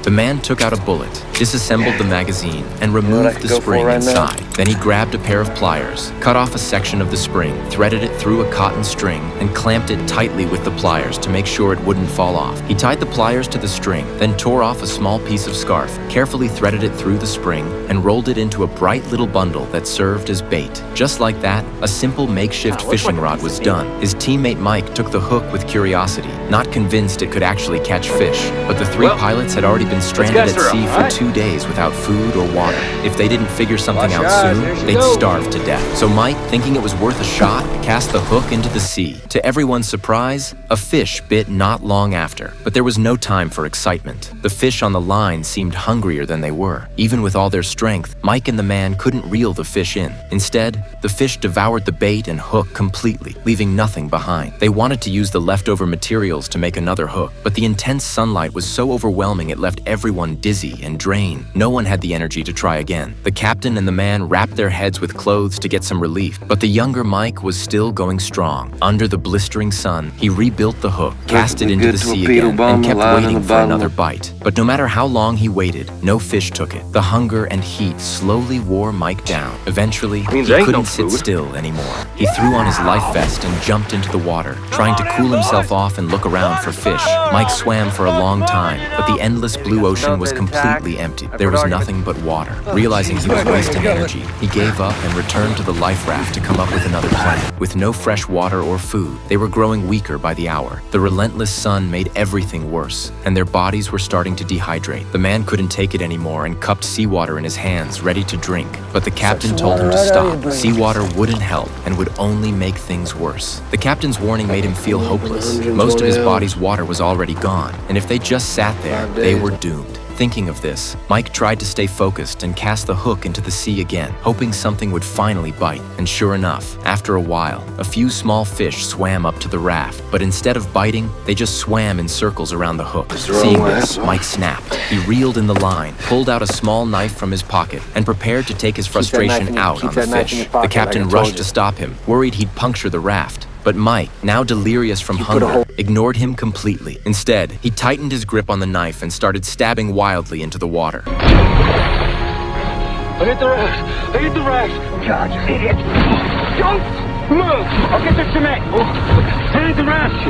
The man took out a bullet, disassembled the magazine, and removed the spring inside. Then he grabbed a pair of pliers, cut off a section of the spring, threaded it through a cotton string, and clamped it tightly with the pliers to make sure it wouldn't fall off. He tied the pliers to the string, then tore off a small piece of scarf, carefully threaded it through the spring, and rolled it into a bright little bundle that served as bait. Just like that, a simple makeshift fishing rod was done. His teammate Mike took the hook with curiosity, not convinced it could actually catch fish. But the three pilots had already been stranded at sea for 2 days without food or water. If they didn't figure something out soon, they'd starve to death. So Mike, thinking it was worth a shot, cast the hook into the sea. To everyone's surprise, a fish bit not long after. But there was no time for excitement. The fish on the line seemed hungrier than they were. Even with all their strength, Mike and the man couldn't reel the fish in. Instead, the fish devoured the bait and hook completely, leaving nothing behind. They wanted to use the leftover materials to make another hook, but the intense sunlight was so overwhelming it left everyone dizzy and drained. No one had the energy to try again. The captain and the man wrapped their heads with clothes to get some relief, but the younger Mike was still going strong. Under the blistering sun, he rebuilt the hook, cast it into the sea again, and kept waiting for another bite. But no matter how long he waited, no fish took it. The hunger and heat slowly wore Mike down. Eventually, he couldn't sit still anymore. He threw on his life vest and jumped into the water, trying to cool himself off and look around for fish. Mike swam for a long time, but the endless blue ocean was completely empty. There was nothing but water. Realizing he was wasting energy, he gave up and returned to the life raft to come up with another plan. With no fresh water or food, they were growing weaker by the hour. The relentless sun made everything worse, and their bodies were starting to dehydrate. The man couldn't take it anymore and cupped seawater in his hands, ready to drink. But the captain told him to stop. Seawater wouldn't help and would only make things worse. The captain's warning made him feel hopeless. Most of his body's water was already gone, and if they just sat there, they were doomed. Thinking of this, Mike tried to stay focused and cast the hook into the sea again, hoping something would finally bite. And sure enough, after a while, a few small fish swam up to the raft, but instead of biting, they just swam in circles around the hook. Seeing this, Mike snapped. He reeled in the line, pulled out a small knife from his pocket, and prepared to take his frustration out on the fish. The captain rushed to stop him, worried he'd puncture the raft. But Mike, now delirious from hunger, ignored him completely. Instead, he tightened his grip on the knife and started stabbing wildly into the water. I hit the raft! I hit the raft! God, you idiot! Don't move! I'll get the cement! I hit the raft!